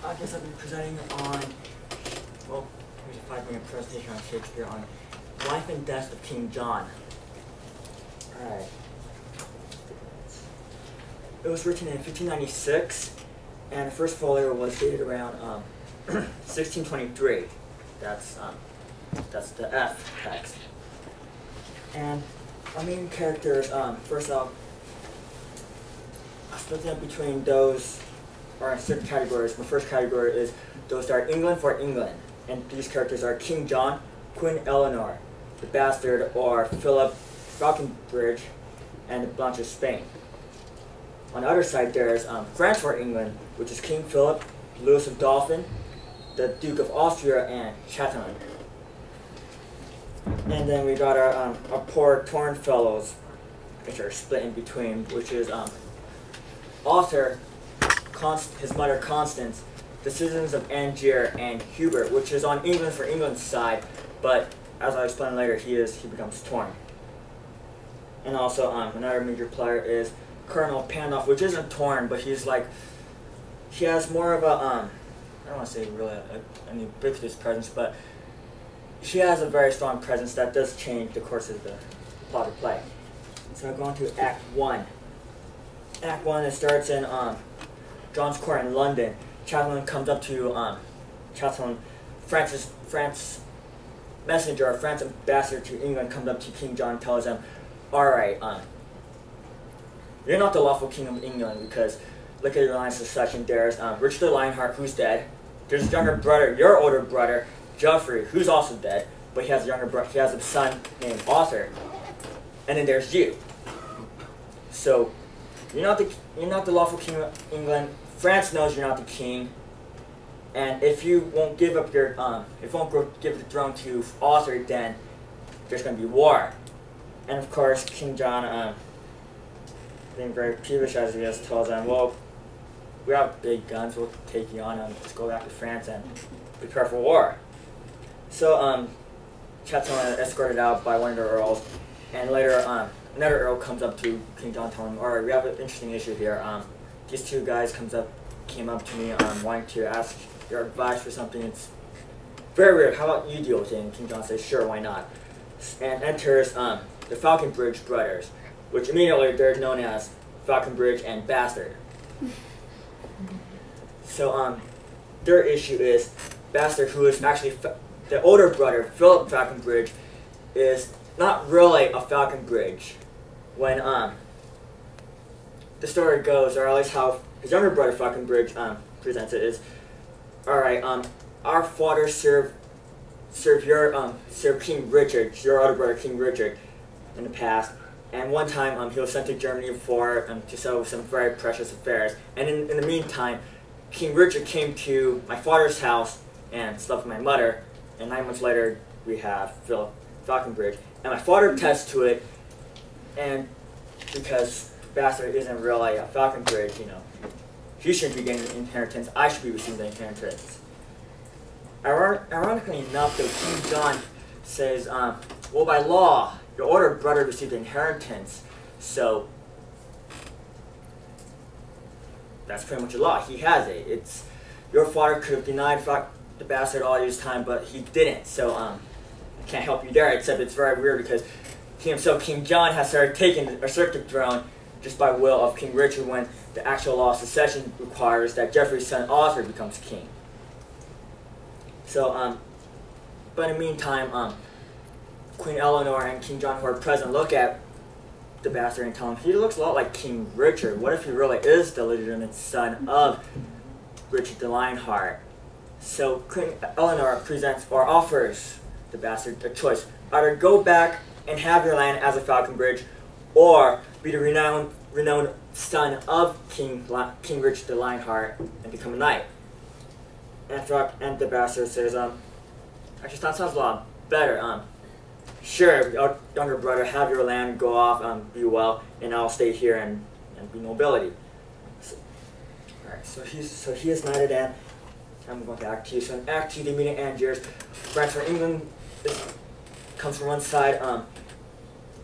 I guess I'll be presenting on, well, here's a 5-minute presentation on Shakespeare on Life and Death of King John. Alright. It was written in 1596, and the first folio was dated around 1623. That's the F text. And our main characters, first off, I split them between those are in certain categories. My first category is those that are England for England, and these characters are King John, Queen Eleanor, the Bastard, or Philip Falconbridge, and the Blanche of Spain. On the other side, there's France for England, which is King Philip, Louis of Dauphin, the Duke of Austria, and Chatillon. And then we got our poor torn fellows, which are split in between, which is Arthur, his mother Constance, the citizens of Angier, and Hubert, which is on England for England's side, but as I'll explain later, he becomes torn. And also another major player is Colonel Pandolf, which isn't torn, but he has more of a I don't want to say really an ubiquitous presence, but he has a very strong presence that does change the course of the plot of play. So I'm going to Act 1. Act 1, it starts in John's court in London. Chatillon comes up to France messenger, or France ambassador to England comes up to King John and tells him, alright, you're not the lawful king of England, because look at your line of succession. There's Richard the Lionheart, who's dead. There's his younger brother, your older brother, Geoffrey, who's also dead, but he has a younger brother. He has a son named Arthur. And then there's you. So you're not the lawful king of England. France knows you're not the king. And if you won't give up your give the throne to Arthur, then there's going to be war. And of course, King John, being very peevish as he is, tells them, well, we have big guns, we'll take you on, and let's go back to France and prepare for war. So Chatillon is escorted out by one of the earls, and later another earl comes up to King John, telling him, alright, we have an interesting issue here. These two guys came up to me wanting to ask your advice for something. It's very weird. How about you deal with it? And King John says, sure, why not? And enters the Falconbridge brothers, which immediately they're known as Falconbridge and Bastard. So their issue is Bastard, who is actually the older brother, Philip Falconbridge, is not really a Falconbridge. When the story goes, or at least how his younger brother Falconbridge presents it, is, alright, our father served King Richard, your older brother King Richard, in the past. And one time he was sent to Germany for to settle some very precious affairs. And in the meantime, King Richard came to my father's house and slept with my mother. And 9 months later, we have Philip Falconbridge. And my father attests to it, and because Bastard isn't really a Falconbridge, he shouldn't be getting an inheritance, I should be receiving the inheritance. Ironically enough, though, King John says, well, by law, your older brother received the inheritance, so that's pretty much a law. He has it. Your father could have denied the Bastard all this time, but he didn't, so I can't help you there, except it's very weird because he himself, King John, has usurped the throne just by will of King Richard, when the actual law of succession requires that Geoffrey's son Arthur becomes king. So, but in the meantime, Queen Eleanor and King John, who are present, look at the Bastard and tell him, he looks a lot like King Richard. What if he really is the legitimate son of Richard the Lionheart? So Queen Eleanor presents or offers the Bastard a choice: either go back and have your land as a Falconbridge, or be the renowned son of King Richard the Lionheart and become a knight. And the Bastard says, actually that sounds a lot better. Sure, your younger brother, have your land, go off, be well, and I'll stay here and be nobility. So, alright, so he is knighted, and I'm going to Act 2. So in Act 2, they meet in Angiers. France for England comes from one side.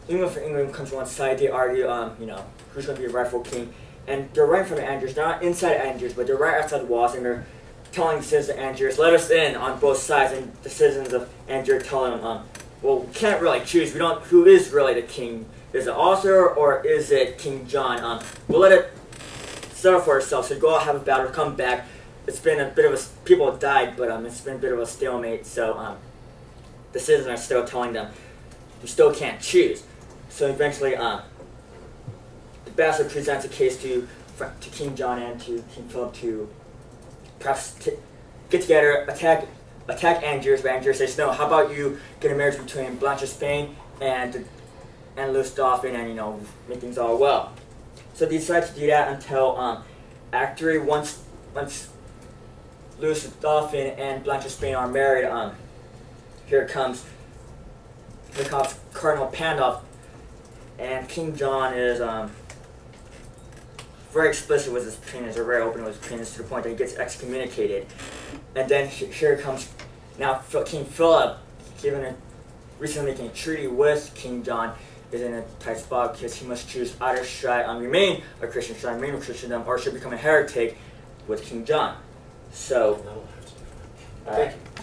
England for England comes from one side. They argue, who's going to be the rightful king. And they're right in front of Angiers. They're not inside Angiers, but they're right outside the walls, and they're telling the citizens of Angiers, let us in on both sides, and the citizens of Angiers telling them, well, we can't really choose. We don't. Who is really the king? Is it Arthur or is it King John? We'll let it settle for ourselves. So go out, have a battle, come back. It's been a bit of a, people have died, but it's been a bit of a stalemate. So the citizens are still telling them, you still can't choose. So eventually, the bastard presents a case to King John and to King Philip to perhaps get together, attack Angiers, but Angiers says, no, how about you get a marriage between Blanche of Spain and Louis Dauphin, and, you know, make things all well. So they decide to do that until, actually, once Louis Dauphin and Blanche of Spain are married, here comes Cardinal Pandolf, and King John is, very explicit with his penis, or very open with his penis, to the point that he gets excommunicated. And then here comes now King Philip, recently making a treaty with King John, is in a tight spot because he must choose either should I remain a Christian, should I remain a Christendom, or should become a heretic with King John. So, Thank you.